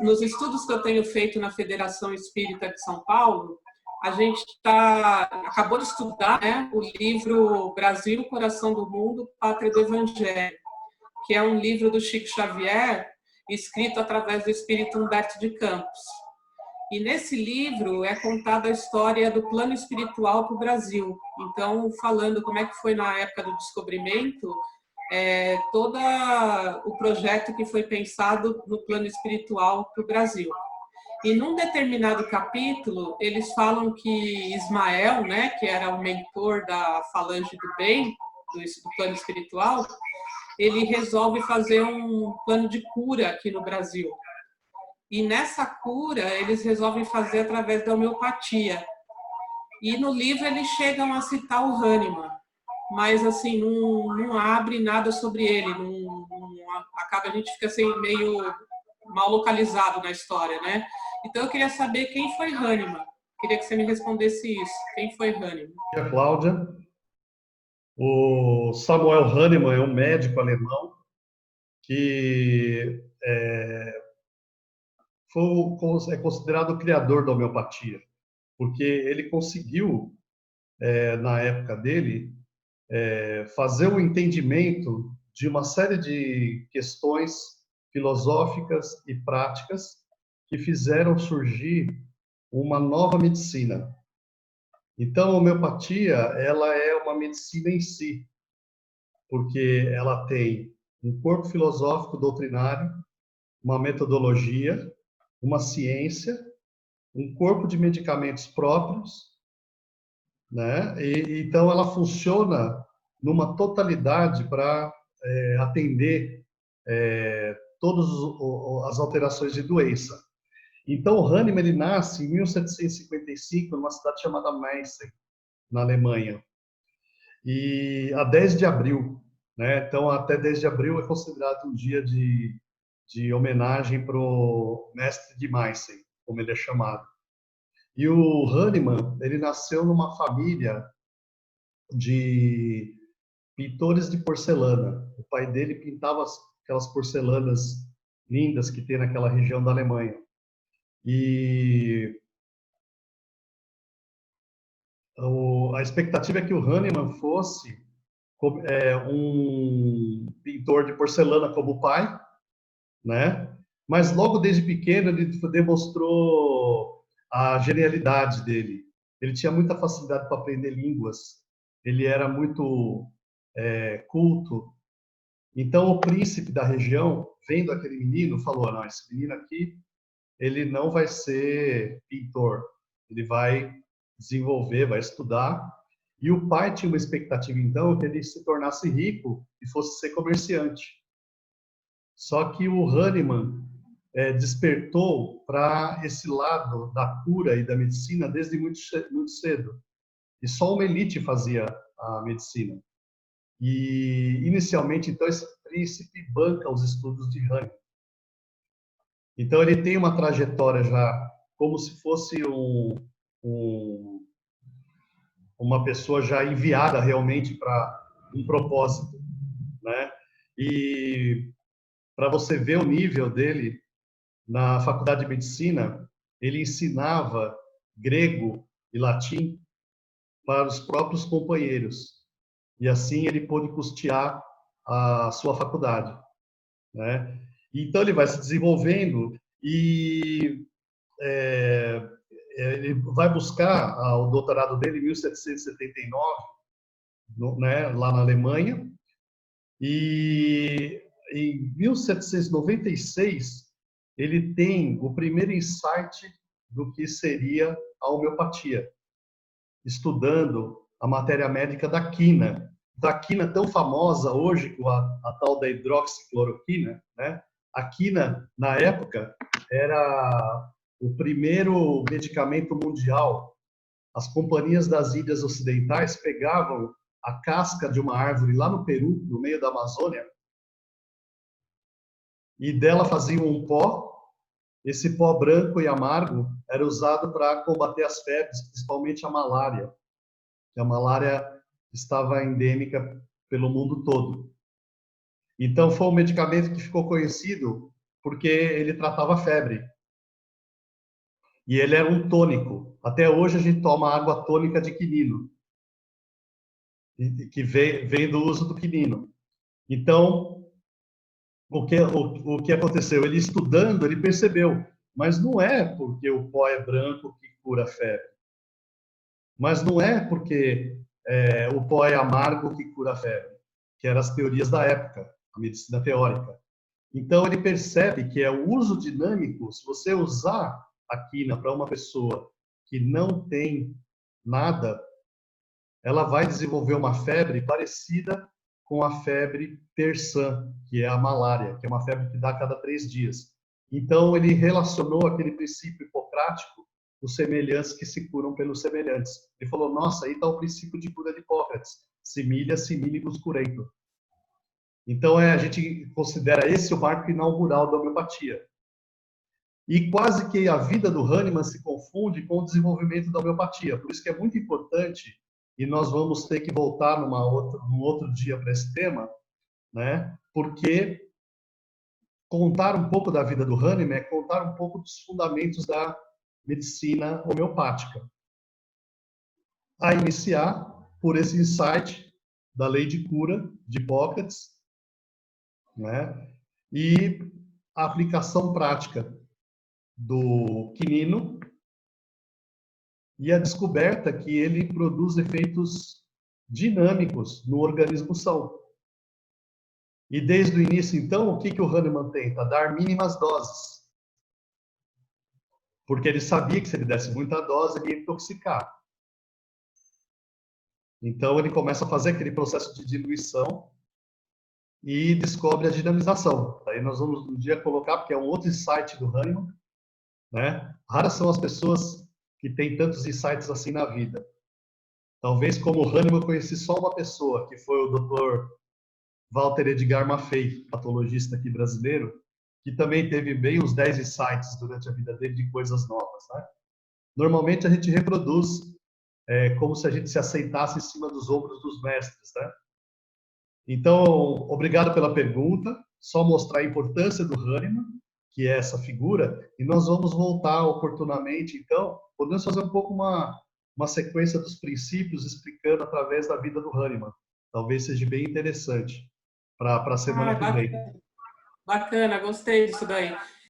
nos estudos que eu tenho feito na Federação Espírita de São Paulo, a gente acabou de estudar, né, o livro Brasil, Coração do Mundo, Pátria do Evangelho, que é um livro do Chico Xavier, escrito através do espírito Humberto de Campos. E nesse livro é contada a história do plano espiritual para o Brasil. Então, falando como é que foi na época do descobrimento, todo o projeto que foi pensado no plano espiritual para o Brasil. E num determinado capítulo, eles falam que Ismael, né, que era o mentor da Falange do Bem, do plano espiritual, ele resolve fazer um plano de cura aqui no Brasil. E nessa cura, eles resolvem fazer através da homeopatia. E no livro eles chegam a citar o Hahnemann, mas assim, não abre nada sobre ele, acaba, a gente fica assim, meio mal localizado na história, né? Então eu queria saber quem foi Hahnemann. Queria que você me respondesse isso. Quem foi Hahnemann? Cláudia. O Samuel Hahnemann é um médico alemão que é considerado o criador da homeopatia, porque ele conseguiu, na época dele, fazer um entendimento de uma série de questões filosóficas e práticas que fizeram surgir uma nova medicina. Então, a homeopatia, ela é uma medicina em si, porque ela tem um corpo filosófico doutrinário, uma metodologia, uma ciência, um corpo de medicamentos próprios, né? Então, ela funciona numa totalidade para atender todas as alterações de doença. Então, o Hahnemann ele nasce em 1755, numa cidade chamada Meissen, na Alemanha, e a 10 de abril, né? Então, até 10 de abril é considerado um dia de homenagem para o mestre de Meissen, como ele é chamado. E o Hahnemann, ele nasceu numa família de pintores de porcelana. O pai dele pintava aquelas porcelanas lindas que tem naquela região da Alemanha. E a expectativa é que o Hahnemann fosse um pintor de porcelana como o pai, né? Mas logo desde pequeno ele demonstrou a genialidade dele. Ele tinha muita facilidade para aprender línguas. Ele era muito culto. Então o príncipe da região, vendo aquele menino, falou: não, esse menino aqui, ele não vai ser pintor. Ele vai desenvolver, vai estudar. E o pai tinha uma expectativa, então, que ele se tornasse rico e fosse ser comerciante. Só que o Hahnemann despertou para esse lado da cura e da medicina desde muito cedo. E só uma elite fazia a medicina. E, inicialmente, então, esse príncipe banca os estudos de Hahnemann. Então, ele tem uma trajetória já como se fosse uma pessoa já enviada realmente para um propósito, né? E para você ver o nível dele, na faculdade de medicina, ele ensinava grego e latim para os próprios companheiros. E assim ele pôde custear a sua faculdade, né? Então ele vai se desenvolvendo e ele vai buscar o doutorado dele em 1779, né, lá na Alemanha, e em 1796 ele tem o primeiro insight do que seria a homeopatia, estudando a matéria médica da quina tão famosa hoje, a tal da hidroxicloroquina, né? A quina, na época, era o primeiro medicamento mundial. As companhias das Índias Ocidentais pegavam a casca de uma árvore lá no Peru, no meio da Amazônia, e dela faziam um pó. Esse pó branco e amargo era usado para combater as febres, principalmente a malária. A malária estava endêmica pelo mundo todo. Então, foi um medicamento que ficou conhecido porque ele tratava febre. E ele era um tônico. Até hoje a gente toma água tônica de quinino, que vem do uso do quinino. Então, o que aconteceu? Ele estudando, ele percebeu, mas não é porque o pó é branco que cura a febre. Mas não é porque o pó é amargo que cura a febre, que eram as teorias da época, a medicina teórica. Então, ele percebe que é o uso dinâmico, se você usar a quina para uma pessoa que não tem nada, ela vai desenvolver uma febre parecida com a febre terçã, que é a malária, que é uma febre que dá a cada 3 dias. Então, ele relacionou aquele princípio hipocrático, os semelhantes que se curam pelos semelhantes. Ele falou, nossa, aí está o princípio de cura de Hipócrates, similia similibus curentur. Então, a gente considera esse o marco inaugural da homeopatia. E quase que a vida do Hahnemann se confunde com o desenvolvimento da homeopatia. Por isso que é muito importante, e nós vamos ter que voltar num outro dia para esse tema, né? Porque contar um pouco da vida do Hahnemann é contar um pouco dos fundamentos da medicina homeopática. A iniciar por esse insight da lei de cura de Hipócrates, né? E a aplicação prática do quinino e a descoberta que ele produz efeitos dinâmicos no organismo são. E desde o início, então, o que o Hahnemann tenta? Dar mínimas doses. Porque ele sabia que se ele desse muita dose, ele ia intoxicar. Então, ele começa a fazer aquele processo de diluição e descobre a dinamização. Aí nós vamos um dia colocar, porque é um outro insight do Hahnemann, né? Raras são as pessoas que têm tantos insights assim na vida. Talvez como o Hahnemann, eu conheci só uma pessoa, que foi o Dr. Walter Edgar Maffei, patologista aqui brasileiro, que também teve bem uns 10 insights durante a vida dele de coisas novas, né? Normalmente a gente reproduz como se a gente se aceitasse em cima dos ombros dos mestres, né? Então, obrigado pela pergunta. Só mostrar a importância do Hahnemann, que é essa figura, e nós vamos voltar oportunamente. Então, podemos fazer um pouco uma sequência dos princípios explicando através da vida do Hahnemann. Talvez seja bem interessante para a semana que vem. Bacana, gostei disso daí.